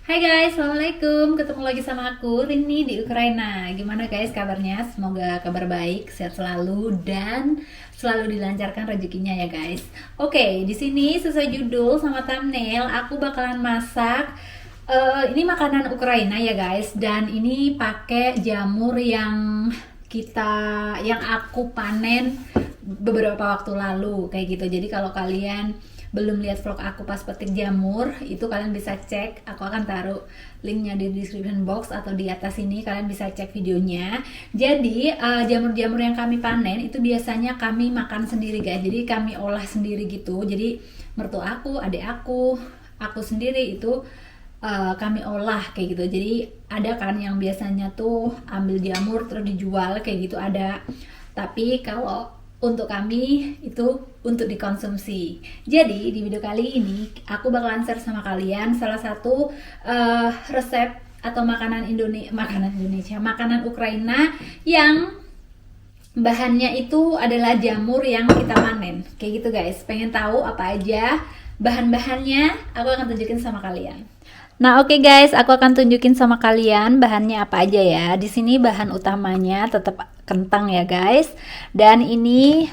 Hai guys, Assalamualaikum. Ketemu lagi sama aku, Rini di Ukraina. Gimana guys kabarnya? Semoga kabar baik, sehat selalu dan selalu dilancarkan rezekinya ya guys. Oke, di sini sesuai judul sama thumbnail, aku bakalan masak. Ini makanan Ukraina ya guys, dan ini pakai jamur yang aku panen beberapa waktu lalu kayak gitu. Jadi kalau kalian belum lihat vlog aku pas petik jamur, itu kalian bisa cek. Aku akan taruh linknya di description box atau di atas ini, kalian bisa cek videonya. Jadi jamur-jamur yang kami panen itu biasanya kami makan sendiri guys. Jadi kami olah sendiri gitu. Jadi mertua aku, adik aku sendiri itu kami olah kayak gitu. Jadi ada kan yang biasanya tuh ambil jamur terus dijual kayak gitu, ada. Tapi kalau untuk kami itu untuk dikonsumsi. Jadi di video kali ini aku bakalan share sama kalian salah satu resep atau makanan Indonesia, makanan Ukraina yang bahannya itu adalah jamur yang kita panen. Kayak gitu guys. Pengen tahu apa aja bahan-bahannya? Aku akan tunjukin sama kalian. Nah, oke guys, aku akan tunjukin sama kalian bahannya apa aja ya. Di sini bahan utamanya tetap kentang ya guys. Dan ini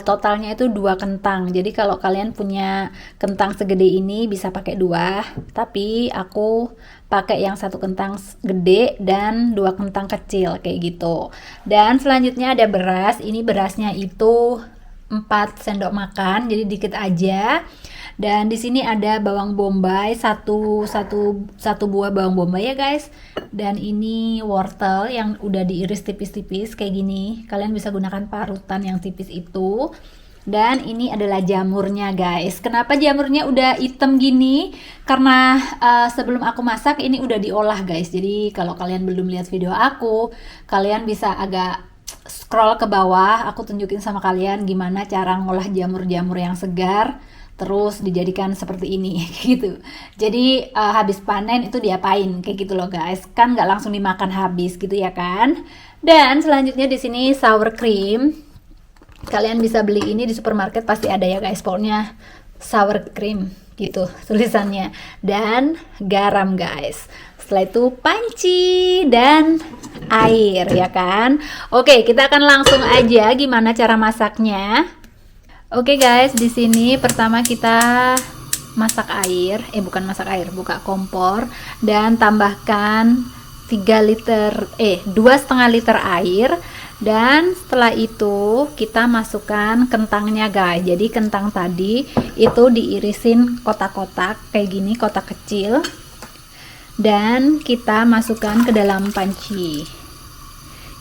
totalnya itu 2 kentang. Jadi kalau kalian punya kentang segede ini bisa pakai 2, tapi aku pakai yang 1 kentang gede dan 2 kentang kecil kayak gitu. Dan selanjutnya ada beras. Ini berasnya itu 4 sendok makan, jadi dikit aja. Dan di sini ada bawang bombay, satu buah bawang bombay ya guys. Dan ini wortel yang udah diiris tipis-tipis kayak gini. Kalian bisa gunakan parutan yang tipis itu. Dan ini adalah jamurnya guys. Kenapa jamurnya udah hitam gini? Karena sebelum aku masak ini udah diolah guys. Jadi kalau kalian belum lihat video aku, kalian bisa agak scroll ke bawah. Aku tunjukin sama kalian gimana cara ngolah jamur-jamur yang segar terus dijadikan seperti ini gitu. Jadi habis panen itu diapain kayak gitu loh guys, kan nggak langsung dimakan habis gitu ya kan. Dan selanjutnya di sini sour cream, kalian bisa beli ini di supermarket pasti ada ya guys, pokoknya sour cream gitu tulisannya. Dan garam guys. Setelah itu panci dan air ya kan. Oke, kita akan langsung aja gimana cara masaknya. Oke guys, di sini pertama kita masak air, buka kompor dan tambahkan 2,5 liter air. Dan setelah itu kita masukkan kentangnya guys. Jadi kentang tadi itu diirisin kotak-kotak kayak gini, kotak kecil. Dan kita masukkan ke dalam panci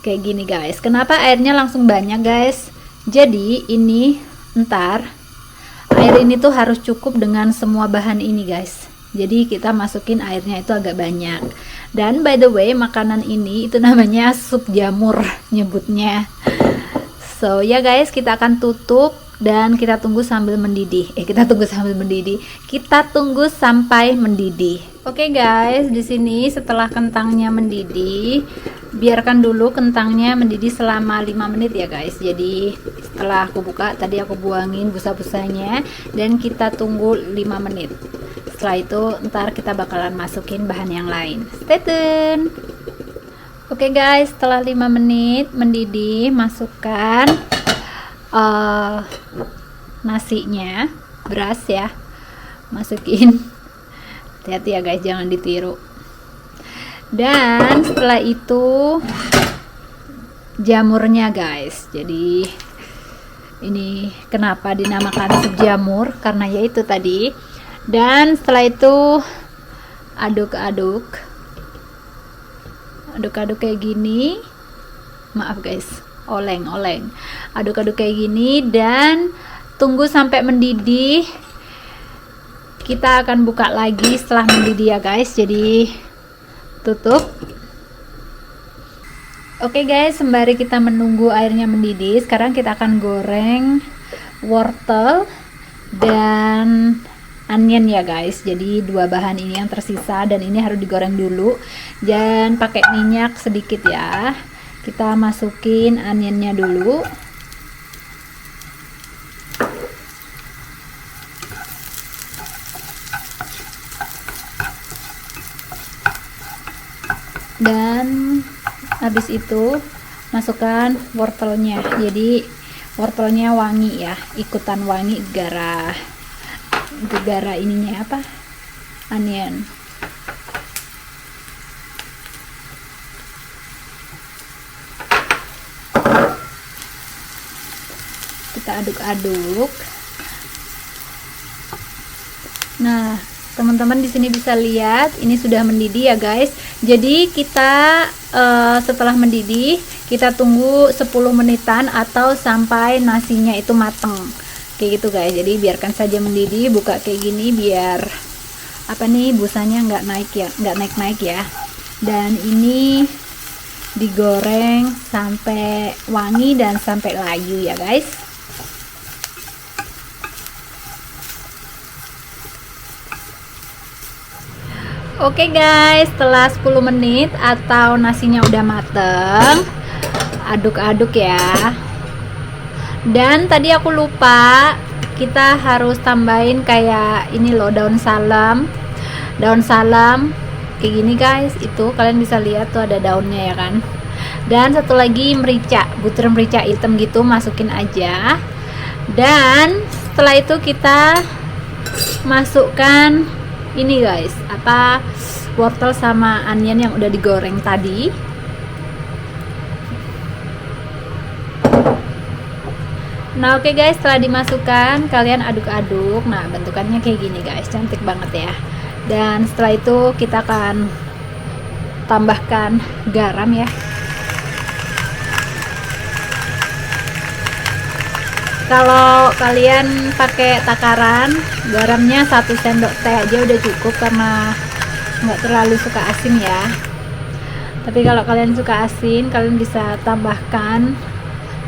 kayak gini guys. Kenapa airnya langsung banyak guys? Jadi ini ntar air ini tuh harus cukup dengan semua bahan ini guys. Jadi kita masukin airnya itu agak banyak. Dan by the way, makanan ini itu namanya sup jamur nyebutnya. So ya guys, kita akan tutup dan kita tunggu sambil mendidih. Kita tunggu sampai mendidih. Oke guys, di sini setelah kentangnya mendidih, biarkan dulu kentangnya mendidih selama 5 menit ya guys. Jadi setelah aku buka, tadi aku buangin busa-busanya dan kita tunggu 5 menit. Setelah itu ntar kita bakalan masukin bahan yang lain. Stay tune. Oke guys, setelah 5 menit mendidih, masukkan nasinya, beras ya, masukin. Hati-hati ya guys, jangan ditiru. Dan setelah itu jamurnya guys. Jadi ini kenapa dinamakan sup jamur, karena yaitu tadi. Dan setelah itu aduk-aduk kayak gini. Maaf guys, oleng aduk-aduk kayak gini dan tunggu sampai mendidih. Kita akan buka lagi setelah mendidih ya guys. Jadi tutup. Oke guys, sembari kita menunggu airnya mendidih, sekarang kita akan goreng wortel dan onion ya guys. Jadi 2 bahan ini yang tersisa dan ini harus digoreng dulu. Dan pakai minyak sedikit ya. Kita masukin onionnya dulu. Dan habis itu masukkan wortelnya, jadi wortelnya wangi ya, ikutan wangi gara ininya apa, onion. Kita aduk-aduk. Nah, teman-teman di sini bisa lihat ini sudah mendidih ya guys. Jadi kita setelah mendidih kita tunggu 10 menitan atau sampai nasinya itu mateng kayak gitu guys. Jadi biarkan saja mendidih, buka kayak gini biar apa nih, busanya nggak naik ya, nggak naik ya. Dan ini digoreng sampai wangi dan sampai layu ya guys. Oke guys, setelah 10 menit atau nasinya udah mateng, aduk-aduk ya. Dan tadi aku lupa, kita harus tambahin kayak ini loh, daun salam kayak gini guys. Itu kalian bisa lihat tuh ada daunnya ya kan. Dan satu lagi merica, butir merica hitam gitu, masukin aja. Dan setelah itu kita masukkan ini guys, apa, wortel sama onion yang udah digoreng tadi. Nah oke guys, setelah dimasukkan kalian aduk-aduk. Nah bentukannya kayak gini guys, cantik banget ya. Dan setelah itu kita akan tambahkan garam ya. Kalau kalian pakai takaran, garamnya 1 sendok teh aja udah cukup karena nggak terlalu suka asin ya. Tapi kalau kalian suka asin, kalian bisa tambahkan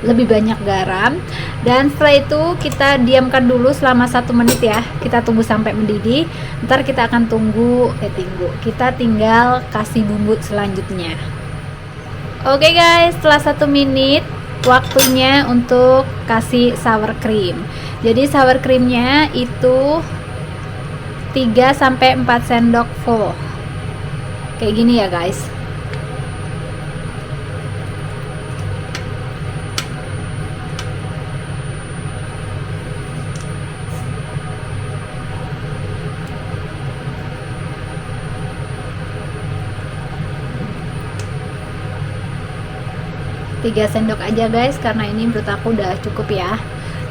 lebih banyak garam. Dan setelah itu kita diamkan dulu selama 1 menit ya. Kita tunggu sampai mendidih. Ntar kita akan kita tinggal kasih bumbu selanjutnya. Oke guys, setelah 1 menit waktunya untuk kasih sour cream. Jadi sour creamnya itu 3-4 sendok full kayak gini ya guys. Tiga sendok aja guys, karena ini menurut aku udah cukup ya.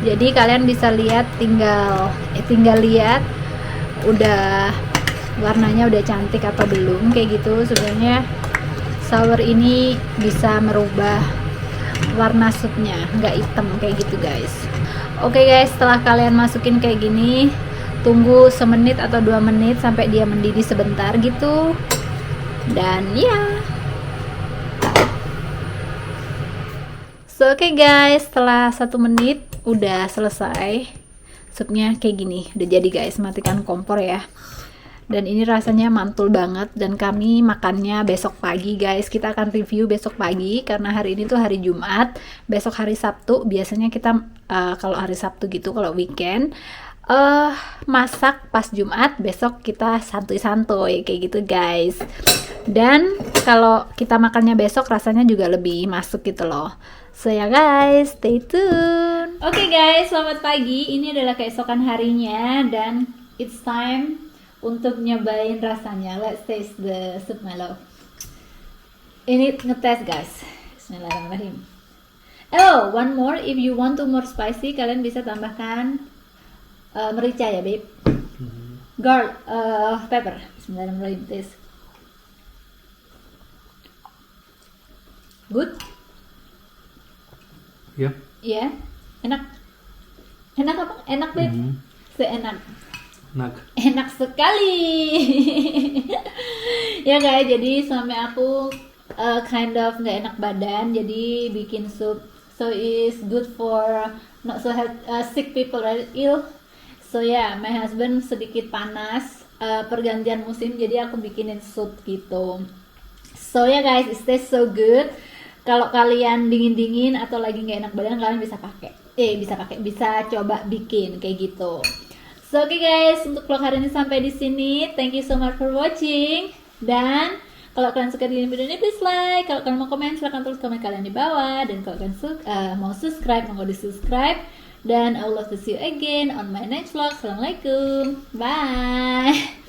Jadi kalian bisa lihat, tinggal lihat udah warnanya udah cantik atau belum kayak gitu. Sebenarnya sour ini bisa merubah warna supnya, nggak hitam kayak gitu guys. Oke guys, setelah kalian masukin kayak gini, tunggu 1 menit atau 2 menit sampai dia mendidih sebentar gitu. Dan ya, oke guys, setelah 1 menit udah selesai supnya kayak gini, udah jadi guys. Matikan kompor ya. Dan ini rasanya mantul banget, dan kami makannya besok pagi guys. Kita akan review besok pagi karena hari ini tuh hari Jumat, besok hari Sabtu. Biasanya kita kalau hari Sabtu gitu, kalau weekend masak pas Jumat, besok kita santuy-santuy kayak gitu guys. Dan kalau kita makannya besok rasanya juga lebih masuk gitu loh. So ya guys, stay tune. Oke guys, selamat pagi. Ini adalah keesokan harinya dan it's time untuk nyobain rasanya. Let's taste the soup my love. Ini ngetes guys. Bismillahirrahmanirrahim. Oh, one more, if you want to more spicy, kalian bisa tambahkan merica ya babe. Garlic, pepper. Bismillahirrahmanirrahim. Taste. Good? Ya. Iya. Enak. Enak apa? Enak babe. Seenak. Enak sekali. Ya guys, jadi suami aku kind of nggak enak badan, jadi bikin sup. So is good for not so sick people, right? Ill. So yeah, my husband sedikit panas, pergantian musim, jadi aku bikinin sup gitu. So yeah guys, it tastes so good. Kalau kalian dingin-dingin atau lagi nggak enak badan, kalian bisa coba bikin kayak gitu. So oke guys, untuk vlog hari ini sampai di sini. Thank you so much for watching. Dan Kalau kalian suka dengan video ini, please like. Kalau kalian mau komen, silahkan tulis komen kalian di bawah. Dan kalau kalian mau subscribe, mau di subscribe. Dan I would love to see you again on my next vlog. Assalamualaikum. Bye.